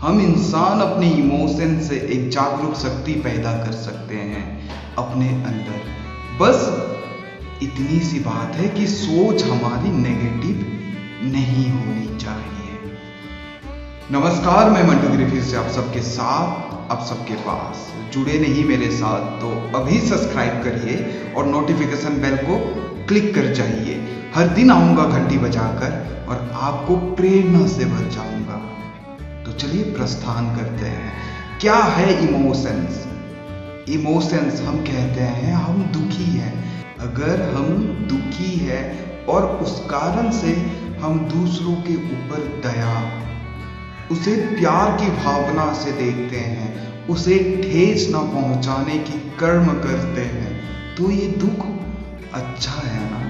हम इंसान अपने इमोशन से एक जागरूक शक्ति पैदा कर सकते हैं अपने अंदर। बस इतनी सी बात है कि सोच हमारी नेगेटिव नहीं होनी चाहिए। नमस्कार, मैं मंटू गिरी फिर से आप सबके साथ, आप सबके पास। जुड़े नहीं मेरे साथ तो अभी सब्सक्राइब करिए और नोटिफिकेशन बेल को क्लिक कर जाइए। हर दिन आऊंगा घंटी बजाकर और आपको प्रेरणा से भर जाऊंगा। तो चलिए प्रस्थान करते हैं। क्या है इमोशंस? इमोशंस हम कहते हैं हम दुखी हैं। अगर हम दुखी है और उस कारण से हम दूसरों के ऊपर दया, उसे प्यार की भावना से देखते हैं, उसे ठेस न पहुंचाने की कर्म करते हैं, तो ये दुख अच्छा है ना?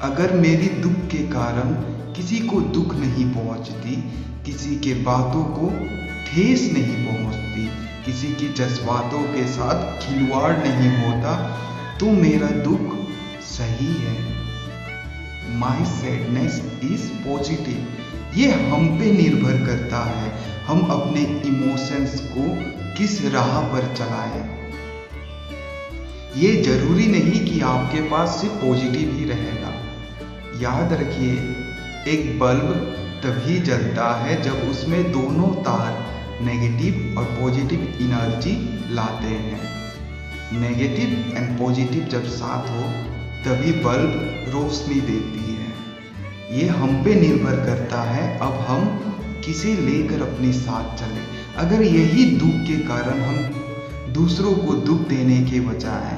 अगर मेरी दुख के कारण किसी को दुख नहीं पहुंचती, किसी के बातों को ठेस नहीं पहुंचती, किसी की जज्बातों के साथ खिलवाड़ नहीं होता, तो मेरा दुख सही है। माई सैडनेस इज पॉजिटिव। ये हम पे निर्भर करता है, हम अपने इमोशंस को किस राह पर चलाएं। ये जरूरी नहीं कि आपके पास सिर्फ पॉजिटिव ही रहेगा। याद रखिए, एक बल्ब तभी जलता है जब उसमें दोनों तार नेगेटिव और पॉजिटिव एनर्जी लाते हैं। नेगेटिव एंड पॉजिटिव जब साथ हो तभी बल्ब रोशनी देती है। ये हम पे निर्भर करता है, अब हम किसे लेकर अपने साथ चलें। अगर यही दुख के कारण हम दूसरों को दुख देने के बजाय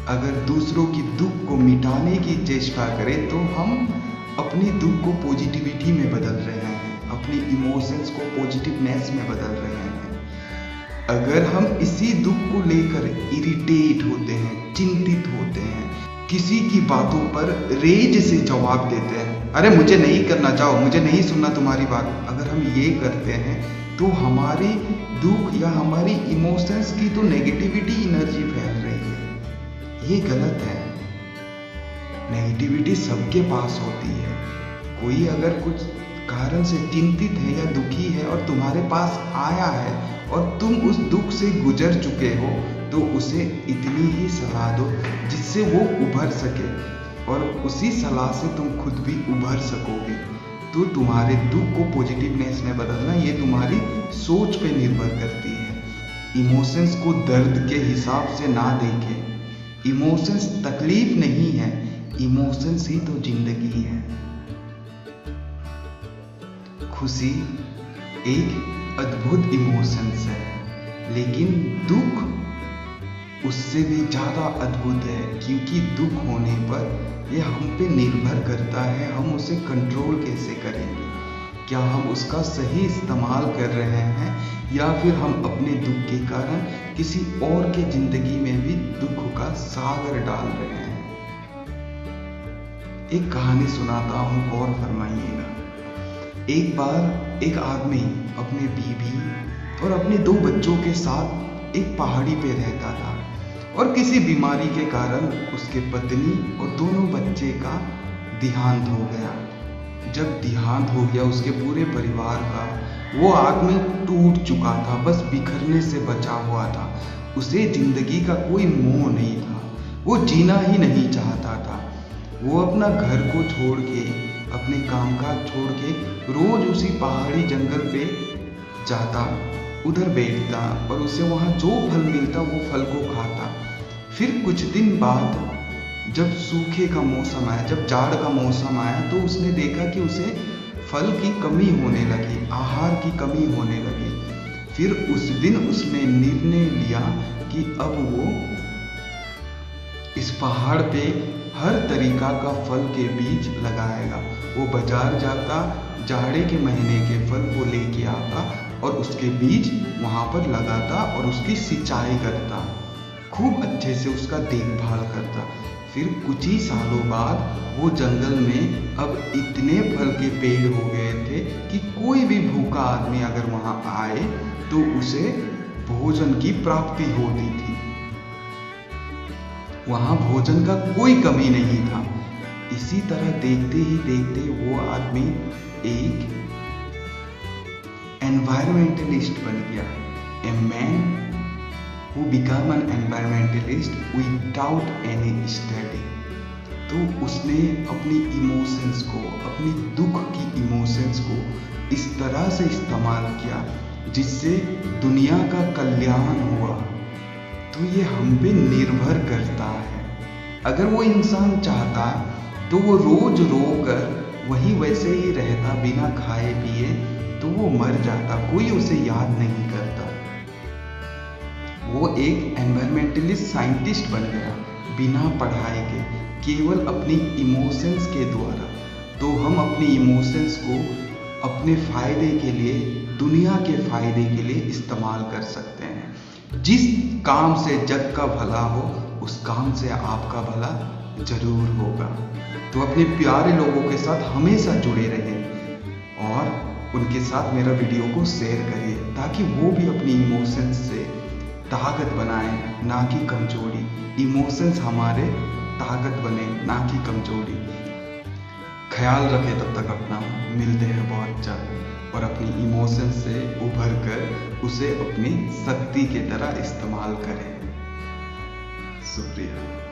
अगर दूसरों की दुख को मिटाने की चेष्टा करें, तो हम अपने दुख को पॉजिटिविटी में बदल रहे हैं, अपने इमोशंस को पॉजिटिवनेस में बदल रहे हैं। अगर हम इसी दुख को लेकर इरिटेट होते हैं, चिंतित होते हैं, किसी की बातों पर रेज से जवाब देते हैं, अरे मुझे नहीं करना, जाओ, मुझे नहीं सुनना तुम्हारी बात, अगर हम ये करते हैं तो हमारी दुख या हमारी इमोशंस की तो नेगेटिविटी एनर्जी फैल रही है। ये गलत है। नेगेटिविटी सबके पास होती है। कोई अगर कुछ कारण से चिंतित है या दुखी है और तुम्हारे पास आया है और तुम उस दुख से गुजर चुके हो, तो उसे इतनी ही सलाह दो जिससे वो उभर सके, और उसी सलाह से तुम खुद भी उभर सकोगे। तो तुम्हारे दुख को पॉजिटिवनेस में बदलना ये तुम्हारी सोच पे निर्भर करती है। इमोशंस को दर्द के हिसाब से ना देखें। इमोशंस तकलीफ नहीं है, इमोशंस ही तो जिंदगी है। खुशी एक अद्भुत इमोशंस है, लेकिन दुख उससे भी ज़्यादा अद्भुत है, क्योंकि दुख होने पर यह हम पे निर्भर करता है, हम उसे कंट्रोल कैसे करेंगे। क्या हम उसका सही इस्तेमाल कर रहे हैं, या फिर हम अपने दुख के कारण किसी और के जिंदगी में भी दुख का सागर डाल रहे हैं। एक कहानी सुनाता हूँ, गौर फरमाइएगा। एक बार एक आदमी अपने बीवी और अपने 2 बच्चों के साथ एक पहाड़ी पे रहता था, और किसी बीमारी के कारण उसके पत्नी और दोनों बच्चे का देहांत हो गया। जब देहांत हो गया उसके पूरे परिवार का, वो आदमी टूट चुका था, बस बिखरने से बचा हुआ था। उसे जिंदगी का कोई मोह नहीं था, वो जीना ही नहीं चाहता था। वो अपना घर को छोड़ के, अपने कामकाज छोड़ के रोज उसी पहाड़ी जंगल पे जाता, उधर बैठता और उसे वहाँ जो फल मिलता वो फल को खाता। फिर कुछ दिन बाद जब सूखे का मौसम आया, जब जाड़ का मौसम आया, तो उसने देखा कि उसे फल की कमी होने लगी, आहार की कमी होने लगी। फिर उस दिन उसने निर्णय लिया कि अब वो इस पहाड़ पे हर तरीका का फल के बीज लगाएगा। वो बाजार जाता, जाड़े के महीने के फल को लेके आता और उसके बीज वहाँ पर लगाता और उसकी सिंचाई करता, खूब अच्छे से उसका देखभाल करता। फिर कुछ ही सालों बाद वो जंगल में अब इतने फल के पेड़ हो गए थे कि कोई भी भूखा आदमी अगर वहाँ आए तो उसे भोजन की प्राप्ति होती थी। वहाँ भोजन का कोई कमी नहीं था। इसी तरह देखते ही देखते वो आदमी एक एनवायरमेंटलिस्ट बन गया। A man who become an environmentalist without any study. तो उसने अपनी इमोशंस को, अपनी दुख की इमोशंस को इस तरह से इस्तेमाल किया जिससे दुनिया का कल्याण हुआ। तो ये हम पे निर्भर करता है। अगर वो इंसान चाहता तो वो रोज रोकर वही वैसे ही रहता बिना खाए पिए, तो वो मर जाता, कोई उसे याद नहीं करता। वो एक एनवायरमेंटलिस्ट साइंटिस्ट बन गया बिना पढ़ाई के, केवल अपनी इमोशंस के द्वारा। तो हम अपनी इमोशंस को अपने फायदे के लिए, दुनिया के फायदे के लिए इस्तेमाल कर सकते हैं। जिस काम से जग का भला हो उस काम से आपका भला जरूर होगा। तो अपने प्यारे लोगों के साथ हमेशा जुड़े रहें और उनके साथ मेरा वीडियो को शेयर करिए ताकि वो भी अपनी इमोशंस से ताकत बनाएं, ना कि कमजोरी। इमोशंस हमारे ताकत बने, ना कि कमजोरी। ख्याल रखें तब तक अपना। मिलते हैं बहुत जल्द और अपनी इमोशंस से उभर कर उसे अपनी शक्ति की तरह इस्तेमाल करें। शुक्रिया।